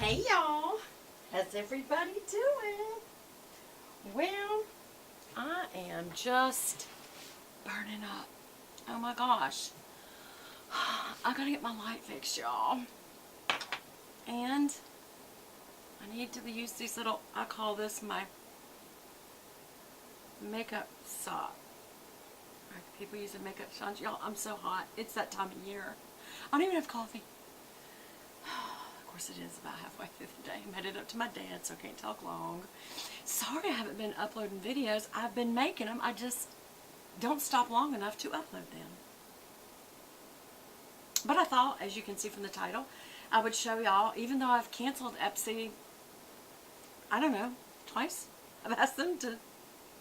Hey y'all, how's everybody doing? Well, I am just burning up. Oh my gosh. I gotta get my light fixed, y'all. And I need to use these little, I call this my makeup sock. People use a makeup sponge. Y'all, I'm so hot. It's that time of year. I don't even have coffee. Of course it is about halfway through the day. I'm headed up to my dad's, so I can't talk long. Sorry I haven't been uploading videos. I've been making them. I just don't stop long enough to upload them. But I thought, as you can see from the title, I would show y'all, even though I've canceled Ipsy, I don't know, twice. I've asked them to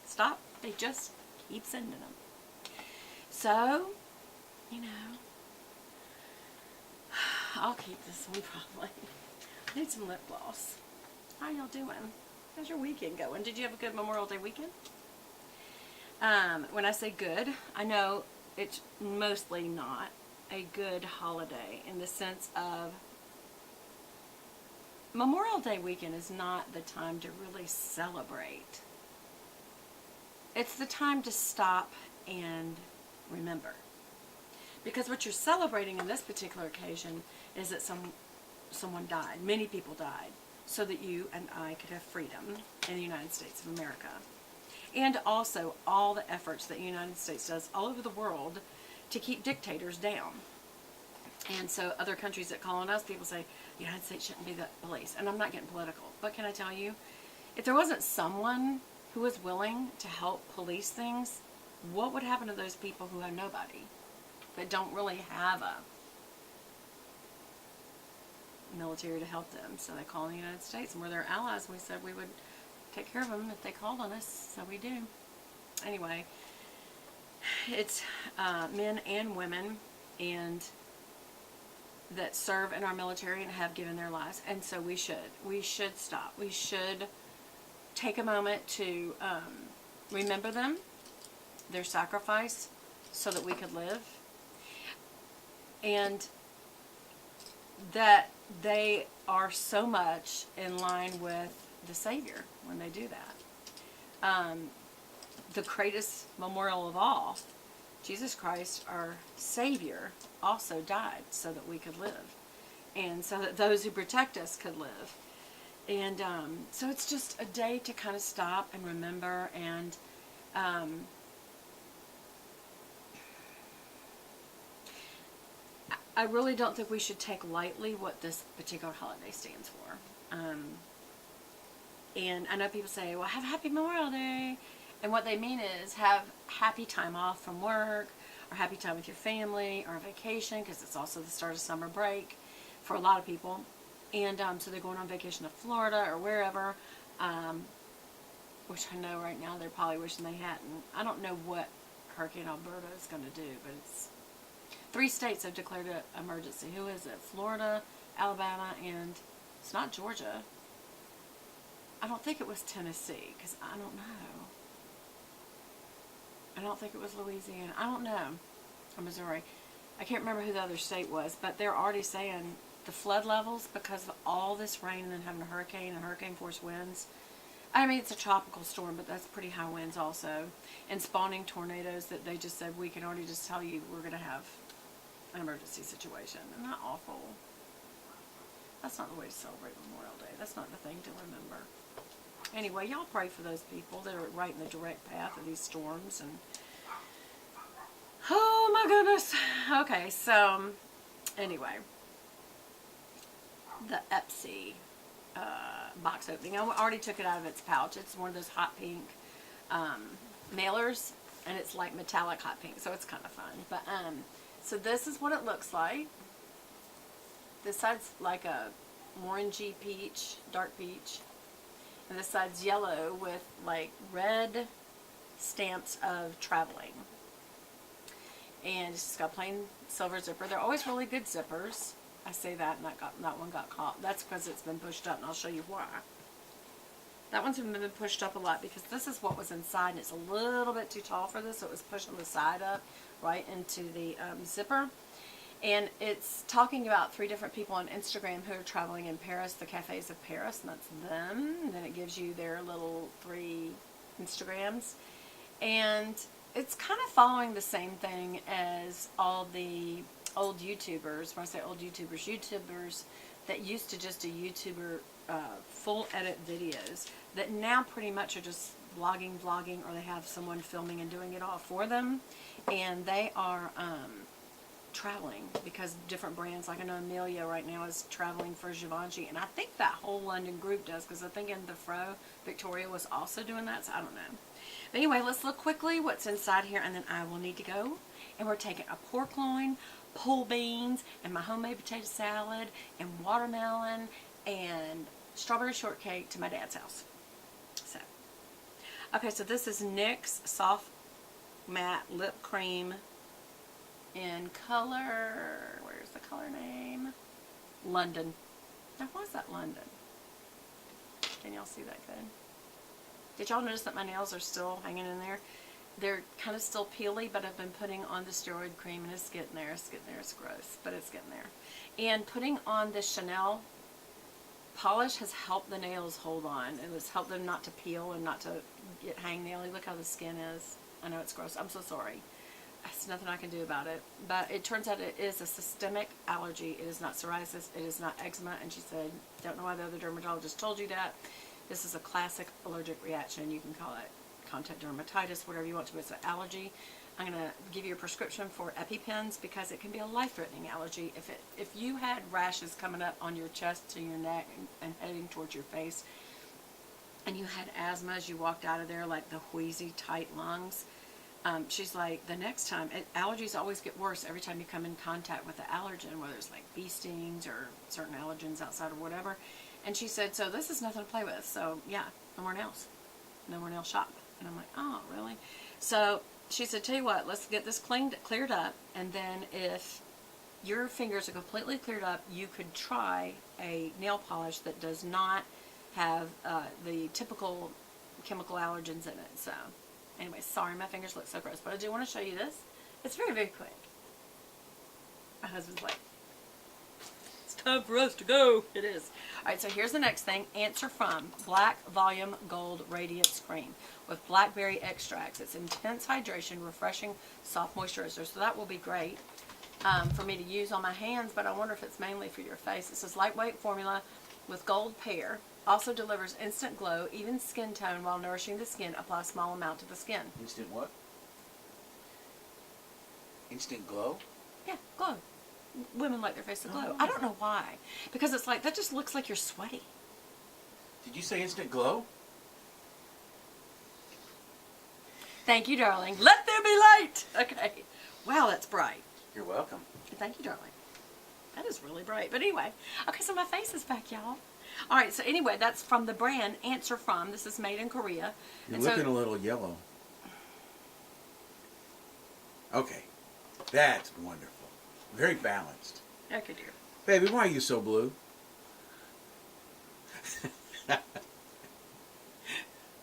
stop. They just keep sending them. So, you know, I'll keep this one probably. I need some lip gloss. How y'all doing? How's your weekend going? Did you have a good Memorial Day weekend? When I say good, I know it's mostly not a good holiday in the sense of Memorial Day weekend is not the time to really celebrate. It's the time to stop and remember. Because what you're celebrating in this particular occasion is that someone died. Many people died so that you and I could have freedom in the United States of America. And also all the efforts that the United States does all over the world to keep dictators down. And so other countries that colonize, people say, the United States shouldn't be the police. And I'm not getting political. But can I tell you, if there wasn't someone who was willing to help police things, what would happen to those people who have nobody? That don't really have a military to help them. So they call the United States, and we're their allies. We said we would take care of them if they called on us, so we do. Anyway, it's men and women and that serve in our military and have given their lives, and so we should stop. We should take a moment to remember them, their sacrifice, so that we could live, and that they are so much in line with the Savior when they do that. The greatest memorial of all, Jesus Christ, our Savior, also died so that we could live, and so that those who protect us could live. And so it's just a day to kind of stop and remember, and I really don't think we should take lightly what this particular holiday stands for. And I know people say, well, have a happy Memorial Day. And what they mean is have happy time off from work, or happy time with your family, or a vacation, because it's also the start of summer break for a lot of people. And so they're going on vacation to Florida or wherever, which I know right now they're probably wishing they hadn't. I don't know what Hurricane Alberta is going to do, but it's 3 states have declared an emergency. Who is it? Florida, Alabama, and it's not Georgia. I don't think it was Tennessee, because I don't know. I don't think it was Louisiana. I don't know. Or Missouri. I can't remember who the other state was, but they're already saying the flood levels, because of all this rain and then having a hurricane and hurricane force winds. I mean, it's a tropical storm, but that's pretty high winds also. And spawning tornadoes that they just said, we can already just tell you we're going to have an emergency situation. Isn't that awful? That's not the way to celebrate Memorial Day. That's not the thing to remember. Anyway, y'all pray for those people that are right in the direct path of these storms. And oh my goodness. Okay, so anyway, the Ipsy box opening. I already took it out of its pouch. It's one of those hot pink mailers, and it's like metallic hot pink, so it's kind of fun. But so this is what it looks like. This side's like a orangey peach, dark peach. And this side's yellow with like red stamps of traveling. And it's just got a plain silver zipper. They're always really good zippers. I say that, and that one got caught. That's because it's been pushed up, and I'll show you why. That one's been pushed up a lot because this is what was inside, and it's a little bit too tall for this, so it was pushing the side up right into the zipper. And it's talking about 3 different people on Instagram who are traveling in Paris, the cafes of Paris, and that's them. And then it gives you their little 3 Instagrams. And it's kind of following the same thing as all the old YouTubers. When I say old YouTubers that used to just do YouTuber full edit videos that now pretty much are just vlogging, or they have someone filming and doing it all for them. And they are traveling because different brands, like I know Amelia right now is traveling for Givenchy, and I think that whole London group does, because I think in the Fro, Victoria was also doing that, so I don't know. But anyway, let's look quickly what's inside here, and then I will need to go. And we're taking a pork loin, pole beans, and my homemade potato salad, and watermelon, and strawberry shortcake to my dad's house. So, okay, so this is NYX Soft Matte Lip Cream in color, where's the color name? London. Now, why is that London? Can y'all see that good? Did y'all notice that my nails are still hanging in there? They're kind of still peely, but I've been putting on the steroid cream, and it's getting there. It's getting there. It's gross, but it's getting there. And putting on this Chanel polish has helped the nails hold on. It has helped them not to peel and not to get hangnaily. Look how the skin is. I know it's gross. I'm so sorry. There's nothing I can do about it. But it turns out it is a systemic allergy. It is not psoriasis. It is not eczema. And she said, don't know why the other dermatologist told you that. This is a classic allergic reaction. You can call it contact dermatitis, whatever you want to, but it's an allergy. I'm going to give you a prescription for EpiPens because it can be a life-threatening allergy. If you had rashes coming up on your chest to your neck and heading towards your face, and you had asthma as you walked out of there, like the wheezy, tight lungs, she's like, the next time, allergies always get worse every time you come in contact with the allergen, whether it's like bee stings or certain allergens outside or whatever. And she said, so this is nothing to play with. So yeah, no more nails. No more nail shop. And I'm like, oh, really? So she said, tell you what, let's get this cleared up. And then if your fingers are completely cleared up, you could try a nail polish that does not have the typical chemical allergens in it. So anyway, sorry, my fingers look so gross. But I do want to show you this. It's very, very quick. My husband's like, it's time for us to go. It is. All right, so here's the next thing. Answer From Black Volume Gold Radiance Cream with blackberry extracts. It's intense hydration, refreshing, soft moisturizer. So that will be great for me to use on my hands, but I wonder if it's mainly for your face. It says lightweight formula with gold pear. Also delivers instant glow, even skin tone while nourishing the skin. Apply a small amount to the skin. Instant what? Instant glow? Yeah, glow. Women like their face to glow. I don't know why. Because it's like, that just looks like you're sweaty. Did you say instant glow? Thank you, darling. Let there be light. Okay. Wow, that's bright. You're welcome. Thank you, darling. That is really bright. But anyway, okay, so my face is back, y'all. All right, so anyway, that's from the brand Answer From. This is made in Korea. You're looking a little yellow. Okay. That's wonderful. Very balanced. Okay, dear. Baby, why are you so blue?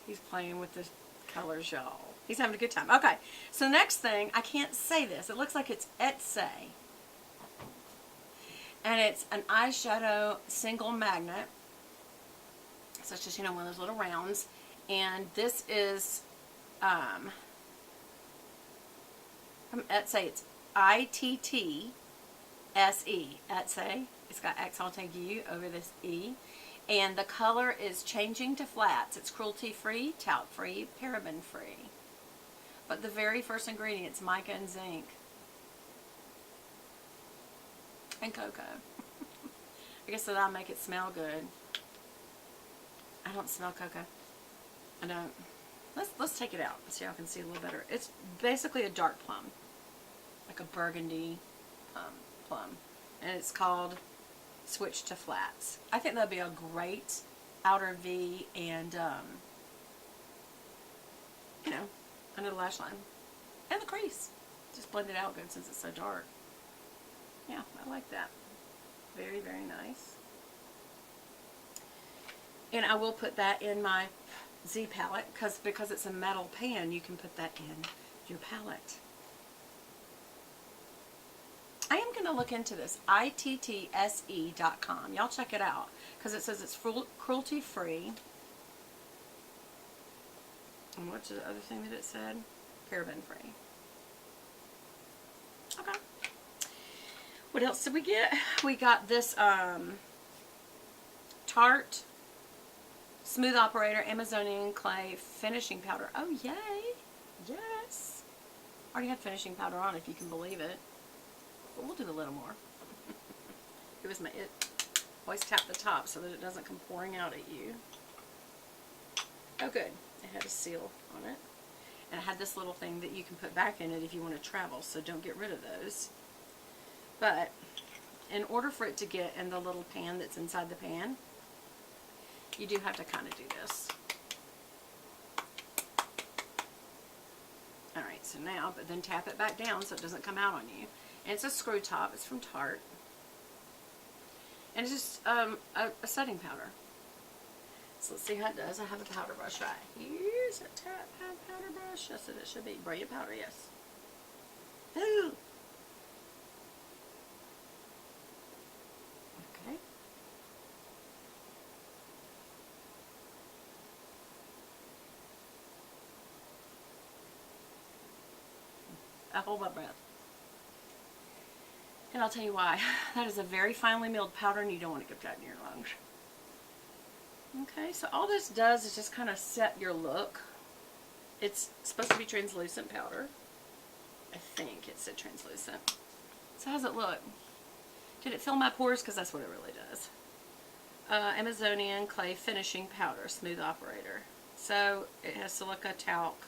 He's playing with the colors, y'all. He's having a good time. Okay, so next thing, I can't say this. It looks like it's Ipsy. And it's an eyeshadow single magnet. So it's just, you know, one of those little rounds. And this is, from Ipsy, it's ITTSE. Ipsy. It's got accent aigu over this E. And the color is Changing to Flats. It's cruelty-free, talc-free, paraben-free. But the very first ingredient's mica and zinc. And cocoa. I guess that'll make it smell good. I don't smell cocoa. I don't. Let's take it out so y'all can see a little better. It's basically a dark plum. Like a burgundy plum. And it's called Switch to Flats. I think that'd be a great outer V and, you know, under the lash line. And the crease. Just blend it out good since it's so dark. Yeah, I like that. Very, very nice. And I will put that in my Z palette because it's a metal pan, you can put that in your palette. I am going to look into this. ITTSE.com. Y'all check it out because it says it's cruelty free. And what's the other thing that it said? Paraben free. Okay. What else did we get? We got this Tarte Smooth Operator Amazonian Clay Finishing Powder. Oh, yay. Yes. Already had finishing powder on, if you can believe it. But we'll do a little more. Always tap the top so that it doesn't come pouring out at you. Oh, good. It had a seal on it. And it had this little thing that you can put back in it if you want to travel, so don't get rid of those. But in order for it to get in the little pan that's inside the pan, you do have to kind of do this. Alright, so now, but then tap it back down so it doesn't come out on you. And it's a screw top. It's from Tarte. And it's just a setting powder. So let's see how it does. I have a powder brush right here. Is it powder brush? Yes, it should be. Brilliant powder, yes. Ooh. Okay. I hold my breath. And I'll tell you why. That is a very finely milled powder and you don't want to get that in your lungs. Okay, so all this does is just kind of set your look. It's supposed to be translucent powder. I think it said translucent. So how's it look? Did it fill my pores? Because that's what it really does. Amazonian Clay Finishing Powder, Smooth Operator. So it has silica, talc,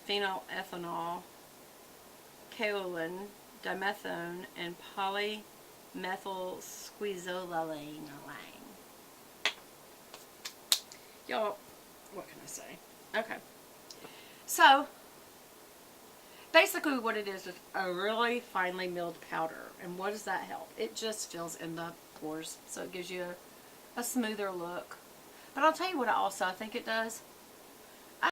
phenylethanol, kaolin, dimethone, and polymethylsquezoline. Y'all, what can I say? Okay. So, basically what it is a really finely milled powder. And what does that help? It just fills in the pores. So it gives you a smoother look. But I'll tell you what I think it does.